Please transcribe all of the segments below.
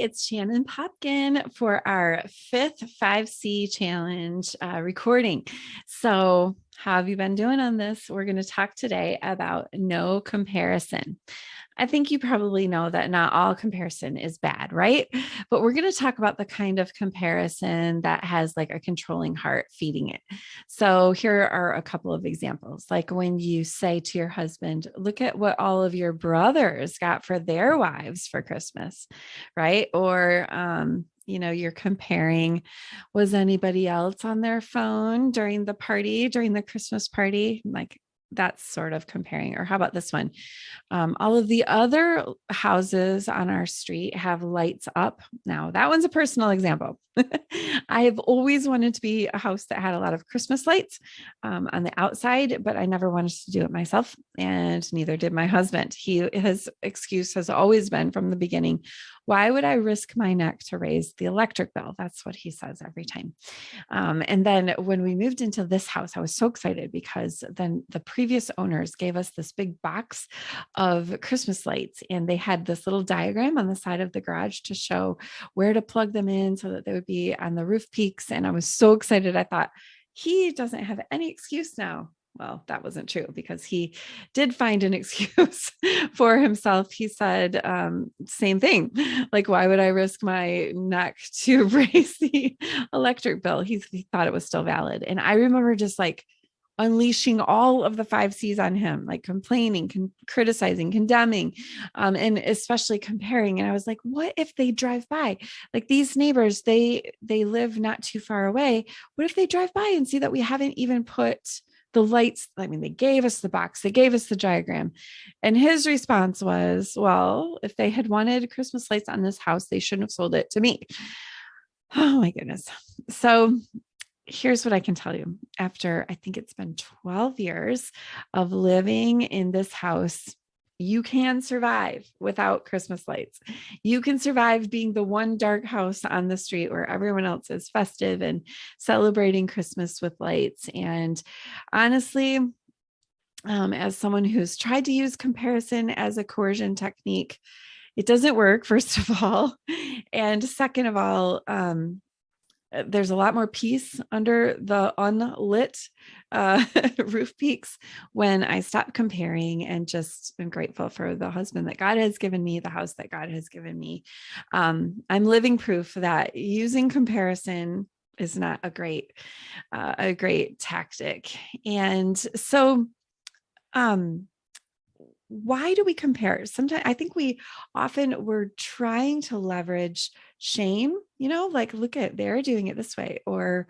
it's Shannon Popkin for our fifth 5C challenge recording. So, how have you been doing on this? We're going to talk today about no comparison. I think you probably know that not all comparison is bad, right? But we're going to talk about the kind of comparison that has like a controlling heart feeding it. So here are a couple of examples. Like when you say to your husband, look at what all of your brothers got for their wives for Christmas, right? Or, you're comparing, was anybody else on their phone during the party, during the Christmas party? Like that's sort of comparing. Or how about this one? All of the other houses on our street have lights up. Now, that one's a personal example. I've always wanted to be a house that had a lot of Christmas lights on the outside, but I never wanted to do it myself, and neither did my husband. His excuse has always been from the beginning, why would I risk my neck to raise the electric bill? That's what he says every time. And then when we moved into this house, I was so excited because then the previous owners gave us this big box of Christmas lights, and they had this little diagram on the side of the garage to show where to plug them in so that they would be on the roof peaks. And I was so excited. I thought, he doesn't have any excuse now. Well, that wasn't true because he did find an excuse for himself. He said, same thing. Like, why would I risk my neck to raise the electric bill? He thought it was still valid. And I remember just like unleashing all of the 5 C's on him, like complaining, criticizing, condemning, and especially comparing. And I was like, what if they drive by? Like these neighbors, they live not too far away. What if they drive by and see that we haven't even put the lights? I mean, they gave us the box, they gave us the diagram. And his response was, well, if they had wanted Christmas lights on this house, they shouldn't have sold it to me. Oh my goodness. So here's what I can tell you. After, I think it's been 12 years of living in this house, you can survive without Christmas lights. You can survive being the one dark house on the street where everyone else is festive and celebrating Christmas with lights. And honestly, as someone who's tried to use comparison as a coercion technique, it doesn't work, first of all. And second of all, there's a lot more peace under the unlit roof peaks when I stop comparing and just am grateful for the husband that God has given me, the house that God has given me. I'm living proof that using comparison is not a great tactic. And so, why do we compare? Sometimes I think we're trying to leverage shame, like, look at, they're doing it this way, or,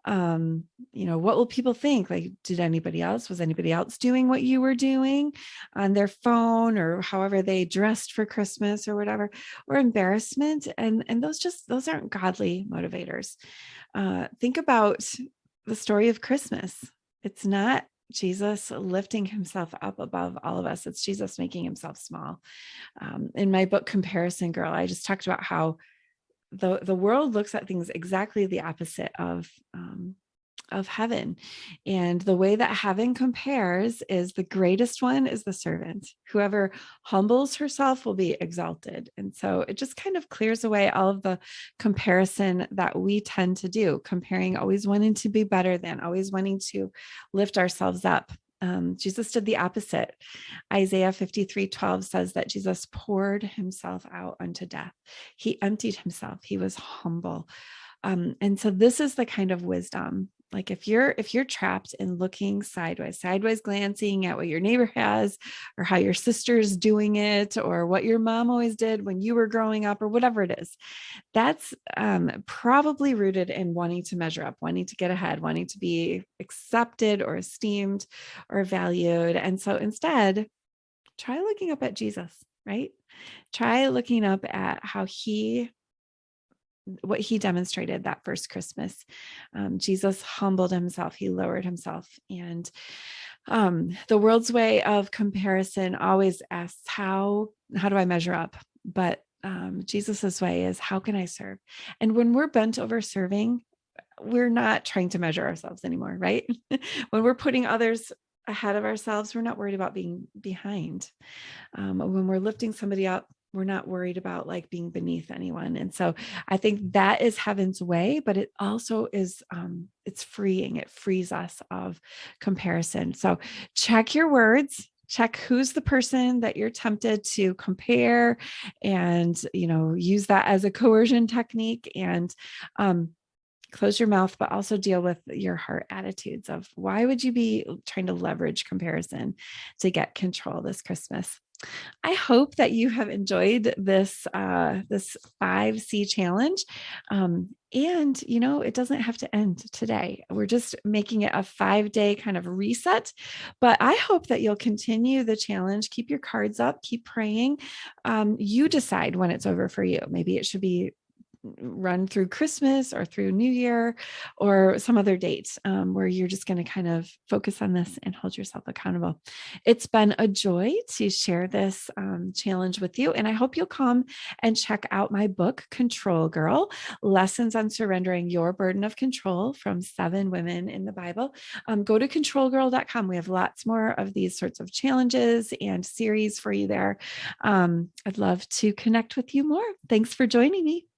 what will people think? Like, was anybody else doing what you were doing on their phone, or however they dressed for Christmas or whatever, or embarrassment. And those aren't godly motivators. Think about the story of Christmas. It's not Jesus lifting himself up above all of us. It's Jesus making himself small. In my book, Comparison Girl, I just talked about how the world looks at things exactly the opposite of heaven. And the way that heaven compares is the greatest one is the servant. Whoever humbles herself will be exalted. And so it just kind of clears away all of the comparison that we tend to do, comparing, always wanting to be better than, always wanting to lift ourselves up. Jesus did the opposite. Isaiah 53:12 says that Jesus poured himself out unto death. He emptied himself. He was humble. And so this is the kind of wisdom. Like if you're trapped in looking sideways glancing at what your neighbor has, or how your sister's doing it, or what your mom always did when you were growing up, or whatever it is, that's probably rooted in wanting to measure up, wanting to get ahead, wanting to be accepted or esteemed or valued. And so instead, try looking up at Jesus, right? Try looking up at what he demonstrated that first Christmas. Jesus humbled himself. He lowered himself. And the world's way of comparison always asks, how do I measure up? But Jesus's way is, how can I serve? And when we're bent over serving, we're not trying to measure ourselves anymore, right? When we're putting others ahead of ourselves, we're not worried about being behind. When we're lifting somebody up, we're not worried about like being beneath anyone. And so I think that is heaven's way, but it also is, it's freeing. It frees us of comparison. So check your words, check who's the person that you're tempted to compare, and, use that as a coercion technique, and, close your mouth, but also deal with your heart attitudes of why would you be trying to leverage comparison to get control this Christmas? I hope that you have enjoyed this 5C challenge. And it doesn't have to end today. We're just making it a 5-day kind of reset. But I hope that you'll continue the challenge. Keep your cards up, keep praying. You decide when it's over for you. Maybe it should be run through Christmas or through New Year or some other date, where you're just going to kind of focus on this and hold yourself accountable. It's been a joy to share this challenge with you. And I hope you'll come and check out my book, Control Girl: Lessons on Surrendering Your Burden of Control from 7 Women in the Bible. Go to controlgirl.com. We have lots more of these sorts of challenges and series for you there. I'd love to connect with you more. Thanks for joining me.